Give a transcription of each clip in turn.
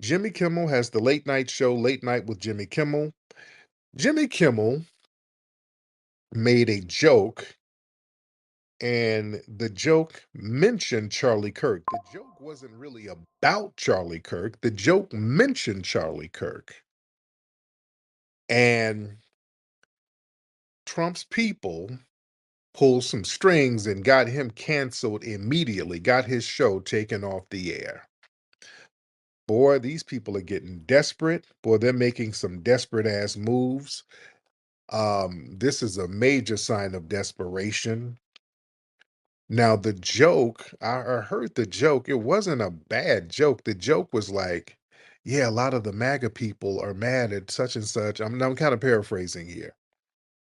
Jimmy Kimmel has the late night show, Late Night with Jimmy Kimmel. Jimmy Kimmel made a joke, and the joke mentioned Charlie Kirk. The joke wasn't really about Charlie Kirk, the joke mentioned Charlie Kirk. And Trump's people pulled some strings and got him canceled immediately, got his show taken off the air. Boy, these people are getting desperate. Boy, they're making some desperate ass moves. This is a major sign of desperation. Now, the joke, I heard the joke. It wasn't a bad joke. The joke was like, yeah, a lot of the MAGA people are mad at such and such. I'm kind of paraphrasing here.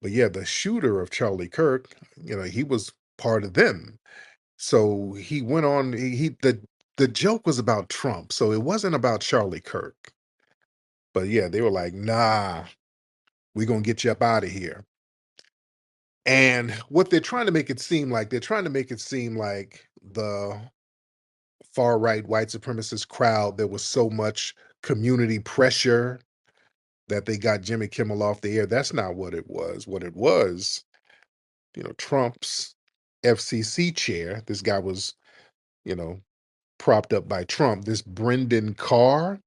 But yeah, the shooter of Charlie Kirk, he was part of them. So he went on, the joke was about Trump. So it wasn't about Charlie Kirk. But yeah, they were like, nah, we're gonna get you up out of here. And what they're trying to make it seem like, they're trying to make it seem like the far right white supremacist crowd, there was so much community pressure that they got Jimmy Kimmel off the air. That's not what it was. What it was, Trump's FCC chair, this guy was, you know, propped up by Trump. This Brendan Carr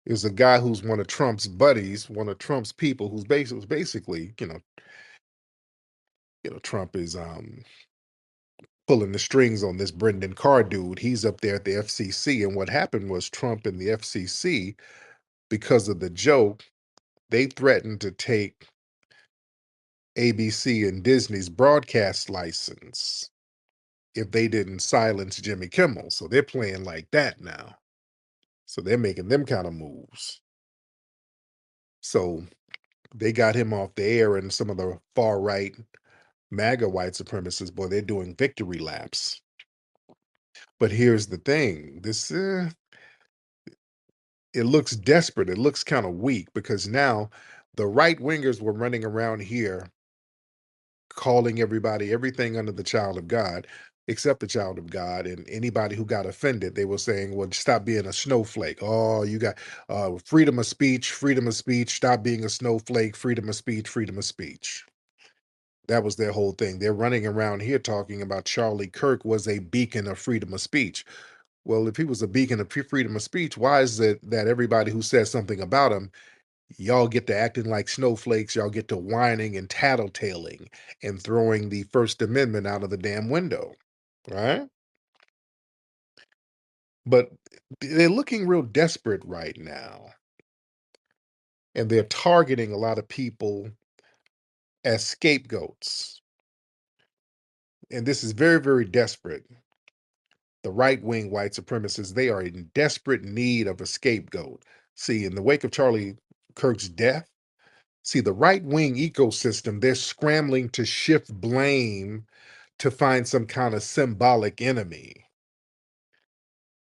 is a guy who's one of Trump's buddies, one of Trump's people, who's basically, Trump is pulling the strings on this Brendan Carr dude. He's up there at the FCC. And what happened was Trump and the FCC, because of the joke, they threatened to take ABC and Disney's broadcast license if they didn't silence Jimmy Kimmel. So they're playing like that now. So they're making them kind of moves. So they got him off the air, and some of the far right MAGA white supremacists, boy, they're doing victory laps. But here's the thing: it looks desperate. It looks kind of weak because now the right wingers were running around here calling everybody everything under the child of God, except the child of God. And anybody who got offended, they were saying, well, stop being a snowflake. Oh, you got freedom of speech, stop being a snowflake, freedom of speech, freedom of speech. That was their whole thing. They're running around here talking about Charlie Kirk was a beacon of freedom of speech. Well, if he was a beacon of freedom of speech, why is it that everybody who says something about him, y'all get to acting like snowflakes, y'all get to whining and tattletaling and throwing the First Amendment out of the damn window, right? But they're looking real desperate right now, and they're targeting a lot of people as scapegoats. And this is very, very desperate. The right wing white supremacists, they are in desperate need of a scapegoat. See, in the wake of Charlie Kirk's death, see, the right wing ecosystem, they're scrambling to shift blame to find some kind of symbolic enemy.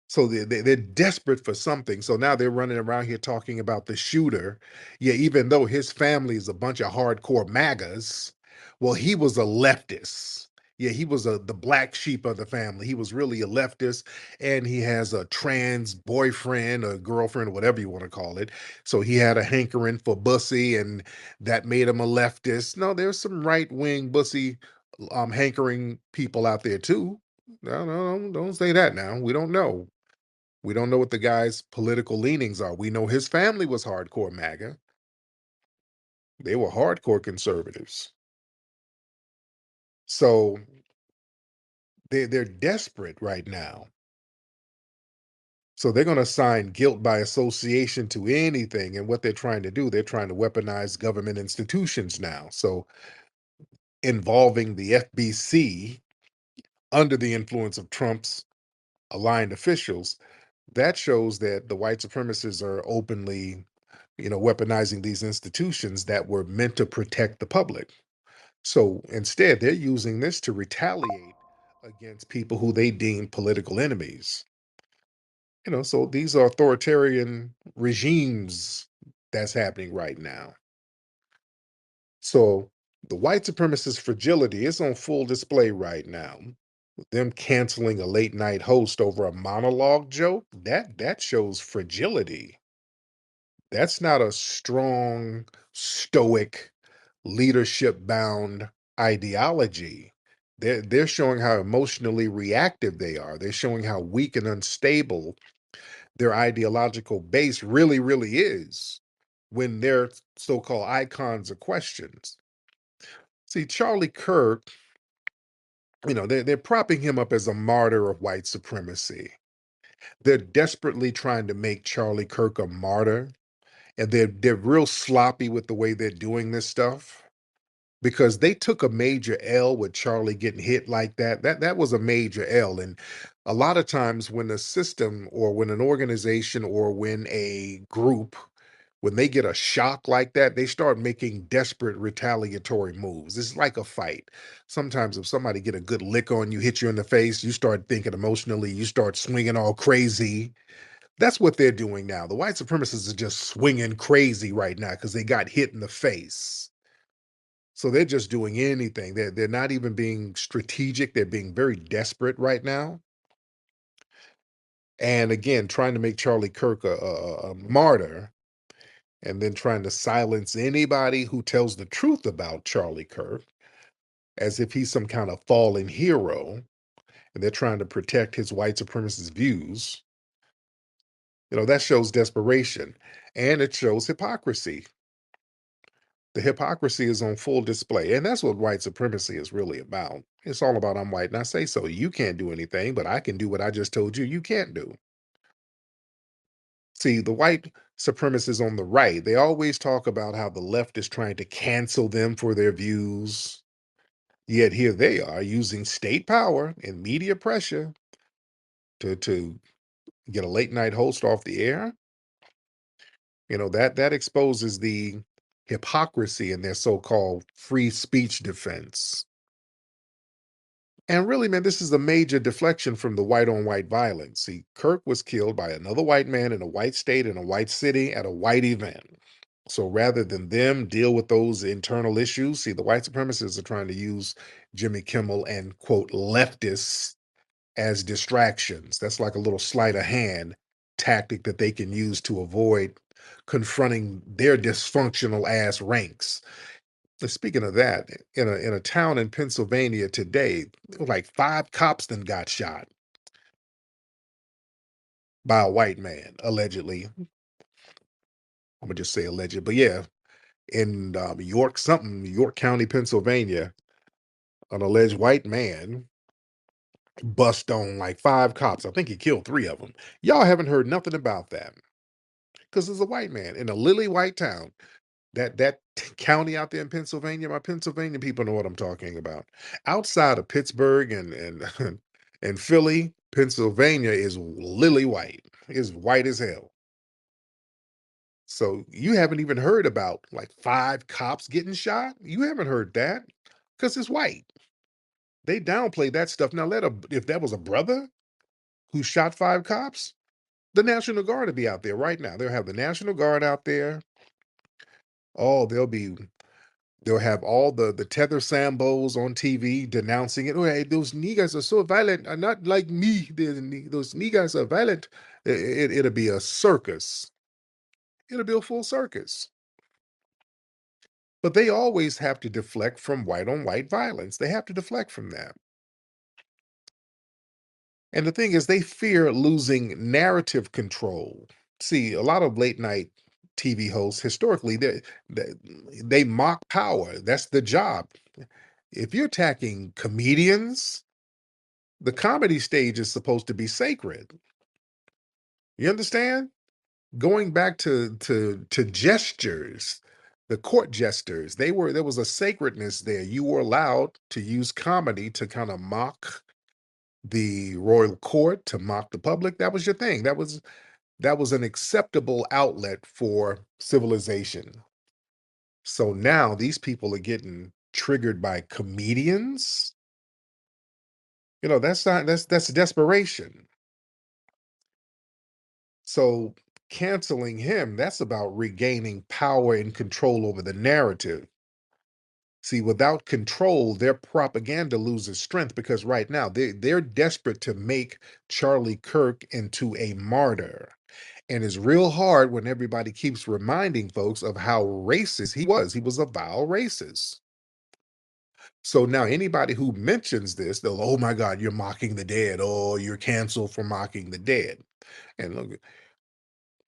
So they're desperate for something. So now they're running around here talking about the shooter. Yeah, even though his family is a bunch of hardcore MAGAs, well, he was a leftist. Yeah, he was the black sheep of the family. He was really a leftist, and he has a trans boyfriend or girlfriend, or whatever you want to call it. So he had a hankering for bussy, and that made him a leftist. No, there's some right wing bussy hankering people out there too. No, no, no, don't say that now. We don't know. We don't know what the guy's political leanings are. We know his family was hardcore MAGA. They were hardcore conservatives. So they're desperate right now. So they're going to assign guilt by association to anything. And what they're trying to do, they're trying to weaponize government institutions now. So involving the FBC under the influence of Trump's aligned officials, that shows that the white supremacists are openly, weaponizing these institutions that were meant to protect the public. So instead, they're using this to retaliate against people who they deem political enemies. So these are authoritarian regimes that's happening right now. So the white supremacist fragility is on full display right now. Them canceling a late night host over a monologue joke, that shows fragility. That's not a strong, stoic, leadership bound ideology. They're showing how emotionally reactive they are. They're showing how weak and unstable their ideological base really is when their so-called icons are questions. See, Charlie Kirk, they're propping him up as a martyr of white supremacy. They're desperately trying to make Charlie Kirk a martyr, and they're real sloppy with the way they're doing this stuff because they took a major L with Charlie getting hit like that. That was a major L, and a lot of times when a system or when an organization or when a group when they get a shock like that, they start making desperate retaliatory moves. It's like a fight. Sometimes if somebody get a good lick on you, hit you in the face, you start thinking emotionally, you start swinging all crazy. That's what they're doing now. The white supremacists are just swinging crazy right now because they got hit in the face. So they're just doing anything. They're not even being strategic. They're being very desperate right now. And again, trying to make Charlie Kirk a martyr and then trying to silence anybody who tells the truth about Charlie Kirk as if he's some kind of fallen hero. And they're trying to protect his white supremacist views. That shows desperation and it shows hypocrisy. The hypocrisy is on full display. And that's what white supremacy is really about. It's all about I'm white and I say so. You can't do anything, but I can do what I just told you you can't do. See, the white supremacists on the right, they always talk about how the left is trying to cancel them for their views. Yet here they are using state power and media pressure to get a late night host off the air. That exposes the hypocrisy in their so-called free speech defense. And really, man, this is a major deflection from the white on white violence. See, Kirk was killed by another white man in a white state in a white city at a white event. So rather than them deal with those internal issues, see, the white supremacists are trying to use Jimmy Kimmel and quote leftists as distractions. That's like a little sleight of hand tactic that they can use to avoid confronting their dysfunctional ass ranks. Speaking of that, in a town in Pennsylvania today, like 5 cops then got shot by a white man, allegedly. I'm gonna just say alleged, but yeah, in York County, Pennsylvania, an alleged white man bust on like 5 cops. I think he killed 3 of them. Y'all haven't heard nothing about that because it's a white man in a lily white town. That county out there in Pennsylvania, my Pennsylvania people know what I'm talking about. Outside of Pittsburgh and and Philly, Pennsylvania is lily white. It's white as hell. So you haven't even heard about like 5 cops getting shot. You haven't heard that because it's white. They downplay that stuff. Now if that was a brother who shot 5 cops, the National Guard would be out there right now. They'll have the National Guard out there. Oh, they'll have all the tether sambos on TV denouncing it. Oh, hey, those niggas are so violent, are not like me. Those niggas are violent. It'll be a circus. It'll be a full circus. But they always have to deflect from white on white violence. They have to deflect from that. And the thing is, they fear losing narrative control. See, a lot of late night TV hosts historically they they mock power. That's the job. If you're attacking comedians, the comedy stage is supposed to be sacred. You understand? Going back to gestures, the court jesters, there was a sacredness there. You were allowed to use comedy to kind of mock the royal court, to mock the public. That was your thing. That was an acceptable outlet for civilization. So now these people are getting triggered by comedians. That's not that's desperation. So canceling him, that's about regaining power and control over the narrative. See, without control, their propaganda loses strength because right now they're desperate to make Charlie Kirk into a martyr. And it's real hard when everybody keeps reminding folks of how racist he was. He was a vile racist. So now anybody who mentions this, they'll, oh my God, you're mocking the dead. Oh, you're canceled for mocking the dead. And look,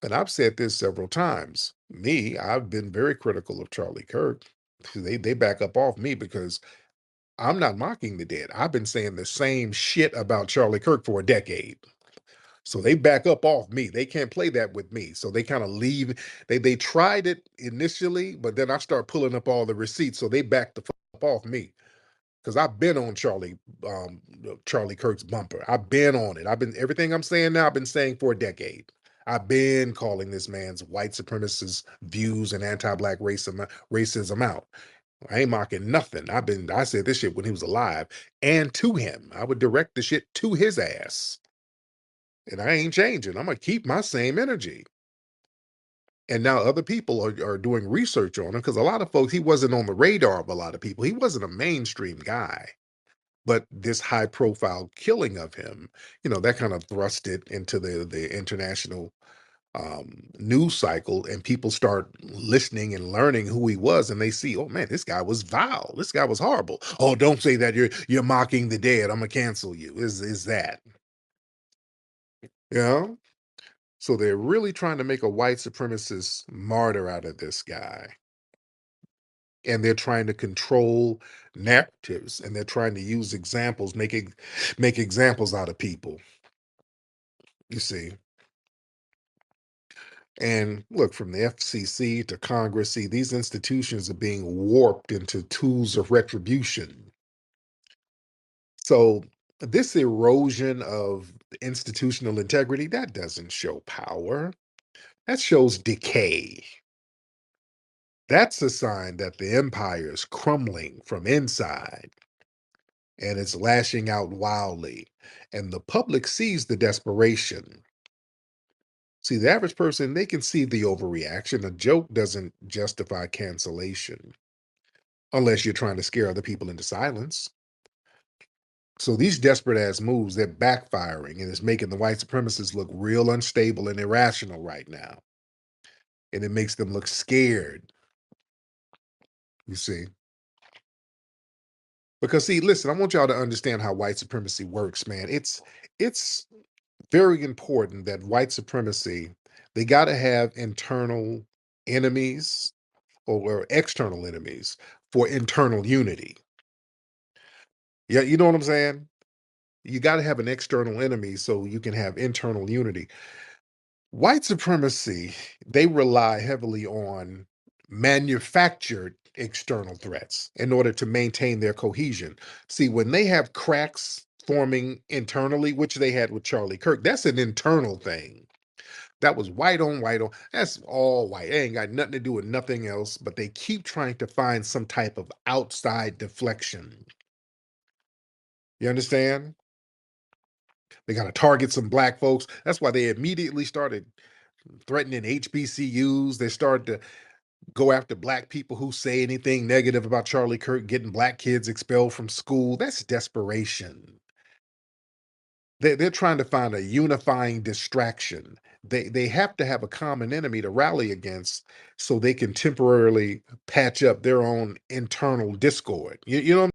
and I've said this several times. Me, I've been very critical of Charlie Kirk. They back up off me because I'm not mocking the dead. I've been saying the same shit about Charlie Kirk for a decade. So they back up off me. They can't play that with me. So they kind of leave. They tried it initially, but then I start pulling up all the receipts. So they backed the fuck off me because I've been on Charlie Kirk's bumper. I've been on it. I've been everything I'm saying now. I've been saying for a decade. I've been calling this man's white supremacist views and anti-black racism out. I ain't mocking nothing. I said this shit when he was alive and to him. I would direct the shit to his ass. And I ain't changing. I'm gonna keep my same energy. And now other people are doing research on him because a lot of folks, he wasn't on the radar of a lot of people. He wasn't a mainstream guy. But this high profile killing of him, that kind of thrust it into the international news cycle, and people start listening and learning who he was, and they see, oh man, this guy was vile. This guy was horrible. Oh, don't say that. You're mocking the dead. I'm gonna cancel you. Is that? Yeah. So they're really trying to make a white supremacist martyr out of this guy. And they're trying to control narratives and they're trying to use examples, make examples out of people, you see. And look, from the FCC to Congress, see, these institutions are being warped into tools of retribution. So this erosion of institutional integrity, that doesn't show power. That shows decay. That's a sign that the empire is crumbling from inside and it's lashing out wildly. And the public sees the desperation. See, the average person, they can see the overreaction. A joke doesn't justify cancellation unless you're trying to scare other people into silence. So these desperate ass moves, they're backfiring and it's making the white supremacists look real unstable and irrational right now. And it makes them look scared, you see. Because see, listen, I want y'all to understand how white supremacy works, man. It's very important that white supremacy, they got to have internal enemies or external enemies for internal unity. Yeah, you know what I'm saying? You got to have an external enemy so you can have internal unity. White supremacy, they rely heavily on manufactured external threats in order to maintain their cohesion. See, when they have cracks forming internally, which they had with Charlie Kirk, that's an internal thing. That was white on white on. That's all white. It ain't got nothing to do with nothing else, but they keep trying to find some type of outside deflection. You understand? They got to target some black folks. That's why they immediately started threatening HBCUs. They started to go after black people who say anything negative about Charlie Kirk, getting black kids expelled from school. That's desperation. They're trying to find a unifying distraction. They have to have a common enemy to rally against so they can temporarily patch up their own internal discord. You know